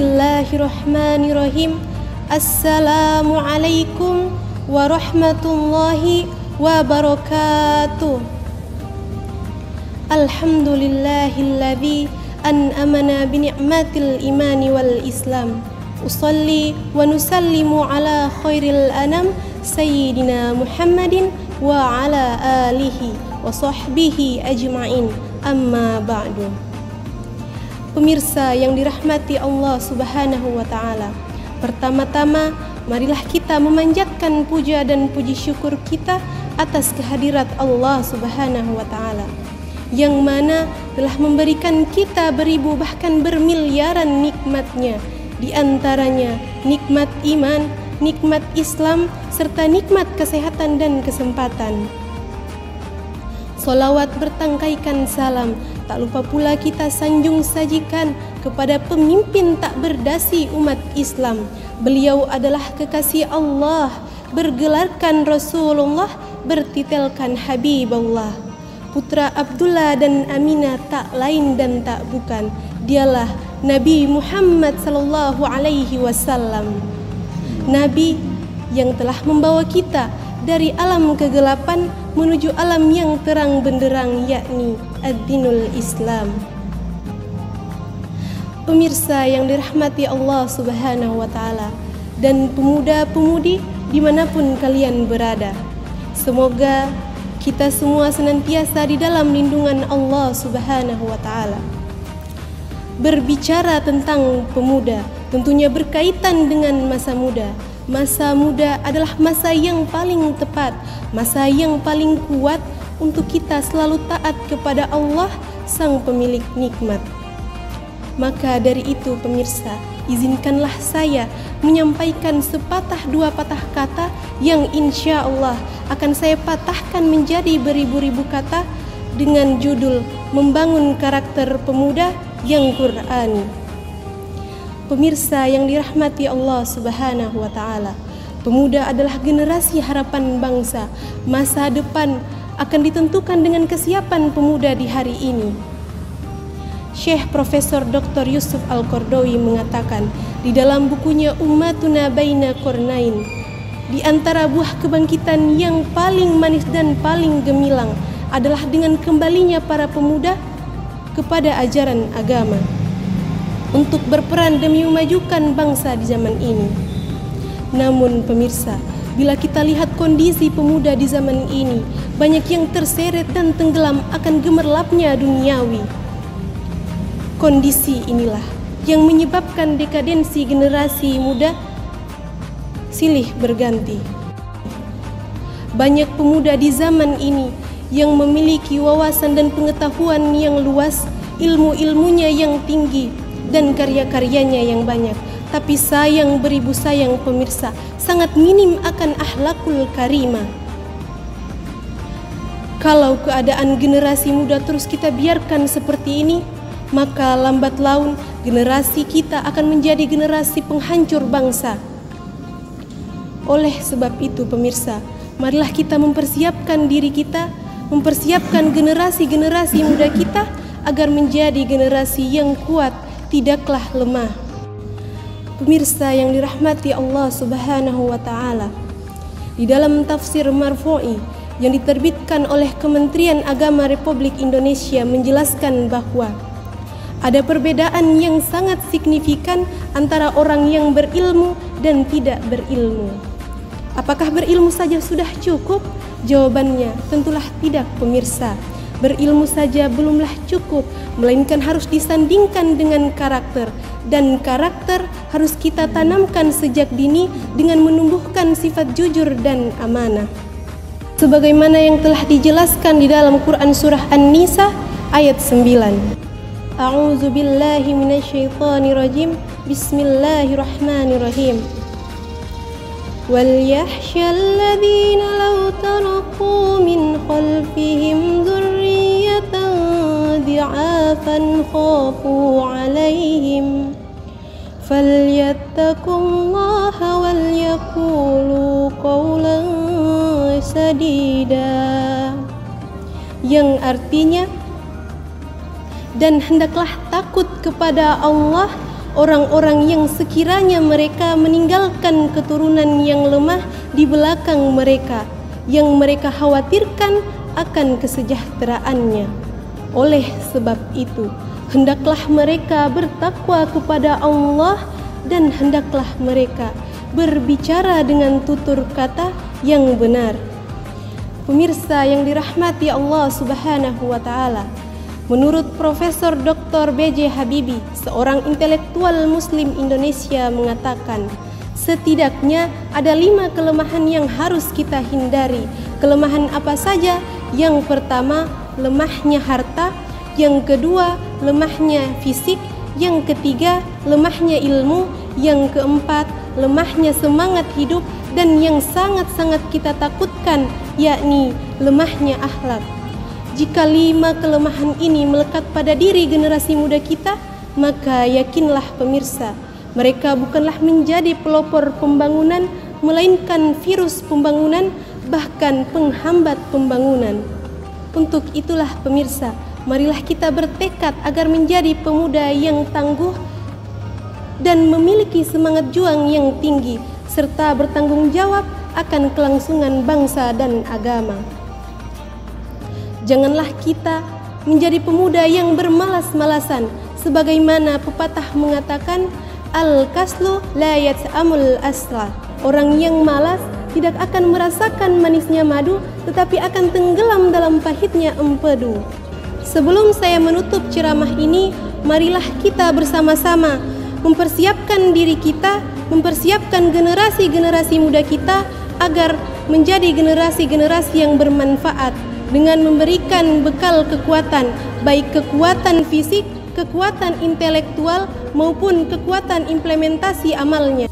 Bismillahirrahmanirrahim. Assalamualaikum warahmatullahi wabarakatuh. Alhamdulillahilladzi an'amana bini'matil imani wal islam. Usalli wa nusallimu ala khairil anam sayyidina Muhammadin wa ala alihi wa sahbihi ajma'in. Amma ba'du. Pemirsa yang dirahmati Allah Subhanahu wa ta'ala, pertama-tama marilah kita memanjatkan puja dan puji syukur kita atas kehadirat Allah Subhanahu wa ta'ala, yang mana telah memberikan kita beribu bahkan bermiliaran nikmatnya, di antaranya nikmat iman, nikmat Islam, serta nikmat kesehatan dan kesempatan. Solawat bertangkaikan salam, tak lupa pula kita sanjung sajikan kepada pemimpin tak berdasi umat Islam. Beliau adalah kekasih Allah, bergelarkan Rasulullah, bertitelkan Habibullah. Putra Abdullah dan Aminah tak lain dan tak bukan, dialah Nabi Muhammad sallallahu alaihi wasallam. Nabi yang telah membawa kita dari alam kegelapan menuju alam yang terang benderang, yakni ad-dinul Islam. Pemirsa yang dirahmati Allah Subhanahu wa ta'ala dan pemuda-pemudi dimanapun kalian berada, semoga kita semua senantiasa di dalam lindungan Allah Subhanahu wa ta'ala. Berbicara tentang pemuda tentunya berkaitan dengan masa muda. Masa muda adalah masa yang paling tepat, masa yang paling kuat untuk kita selalu taat kepada Allah, Sang Pemilik nikmat. Maka dari itu pemirsa, izinkanlah saya menyampaikan sepatah dua patah kata yang insya Allah akan saya patahkan menjadi beribu-ribu kata dengan judul Membangun Karakter Pemuda yang Qur'ani. Pemirsa yang dirahmati Allah Subhanahu wa ta'ala, pemuda adalah generasi harapan bangsa. Masa depan akan ditentukan dengan kesiapan pemuda di hari ini. Syekh Profesor Dr. Yusuf Al-Qaradawi mengatakan di dalam bukunya Ummatuna Baina Qarnain, di antara buah kebangkitan yang paling manis dan paling gemilang adalah dengan kembalinya para pemuda kepada ajaran agama untuk berperan demi memajukan bangsa di zaman ini. Namun pemirsa, bila kita lihat kondisi pemuda di zaman ini, banyak yang terseret dan tenggelam akan gemerlapnya duniawi. Kondisi inilah yang menyebabkan dekadensi generasi muda silih berganti. Banyak pemuda di zaman ini yang memiliki wawasan dan pengetahuan yang luas, ilmu-ilmunya yang tinggi, dan karya-karyanya yang banyak, tapi sayang beribu sayang pemirsa, sangat minim akan akhlakul karimah. Kalau keadaan generasi muda terus kita biarkan seperti ini, maka lambat laun generasi kita akan menjadi generasi penghancur bangsa. Oleh sebab itu pemirsa, marilah kita mempersiapkan diri kita, mempersiapkan generasi-generasi muda kita agar menjadi generasi yang kuat, tidaklah lemah. Pemirsa yang dirahmati Allah Subhanahu wa ta'ala, di dalam tafsir Marfu'i yang diterbitkan oleh Kementerian Agama Republik Indonesia menjelaskan bahwa ada perbedaan yang sangat signifikan antara orang yang berilmu dan tidak berilmu. Apakah berilmu saja sudah cukup? Jawabannya tentulah tidak pemirsa. Berilmu saja belumlah cukup, melainkan harus disandingkan dengan karakter, dan karakter harus kita tanamkan sejak dini dengan menumbuhkan sifat jujur dan amanah. Sebagaimana yang telah dijelaskan di dalam Quran surah An-Nisa ayat 9. A'udzu billahi minasyaitonir rajim. Bismillahirrahmanirrahim. وَلْيَخْشَ الَّذِينَ لَوْ تَرَكُوا مِنْ خَلْفِهِمْ ذُرِّيَّةً ضِعَافًا خَافُوا عَلَيْهِمْ فَلْيَتَّقُوا اللَّهَ وَلْيَقُولُوا قَوْلًا سَدِيدًا, yang artinya, dan hendaklah takut kepada Allah orang-orang yang sekiranya mereka meninggalkan keturunan yang lemah di belakang mereka, yang mereka khawatirkan akan kesejahteraannya. Oleh sebab itu, hendaklah mereka bertakwa kepada Allah dan hendaklah mereka berbicara dengan tutur kata yang benar. Pemirsa yang dirahmati Allah Subhanahu wa taala, menurut Profesor Dr. B.J. Habibie, seorang intelektual muslim Indonesia mengatakan, setidaknya ada 5 kelemahan yang harus kita hindari. Kelemahan apa saja? Yang pertama, lemahnya harta. Yang kedua, lemahnya fisik. Yang ketiga, lemahnya ilmu. Yang keempat, lemahnya semangat hidup. Dan yang sangat-sangat kita takutkan, yakni lemahnya akhlak. Jika 5 kelemahan ini melekat pada diri generasi muda kita, maka yakinlah pemirsa, mereka bukanlah menjadi pelopor pembangunan, melainkan virus pembangunan, bahkan penghambat pembangunan. Untuk itulah pemirsa, marilah kita bertekad agar menjadi pemuda yang tangguh dan memiliki semangat juang yang tinggi, serta bertanggung jawab akan kelangsungan bangsa dan agama. Janganlah kita menjadi pemuda yang bermalas-malasan, sebagaimana pepatah mengatakan, al-kaslu la yat'amul asla. Orang yang malas tidak akan merasakan manisnya madu, tetapi akan tenggelam dalam pahitnya empedu. Sebelum saya menutup ceramah ini, marilah kita bersama-sama mempersiapkan diri kita, mempersiapkan generasi-generasi muda kita agar menjadi generasi-generasi yang bermanfaat dengan memberikan bekal kekuatan, baik kekuatan fisik, kekuatan intelektual maupun kekuatan implementasi amalnya.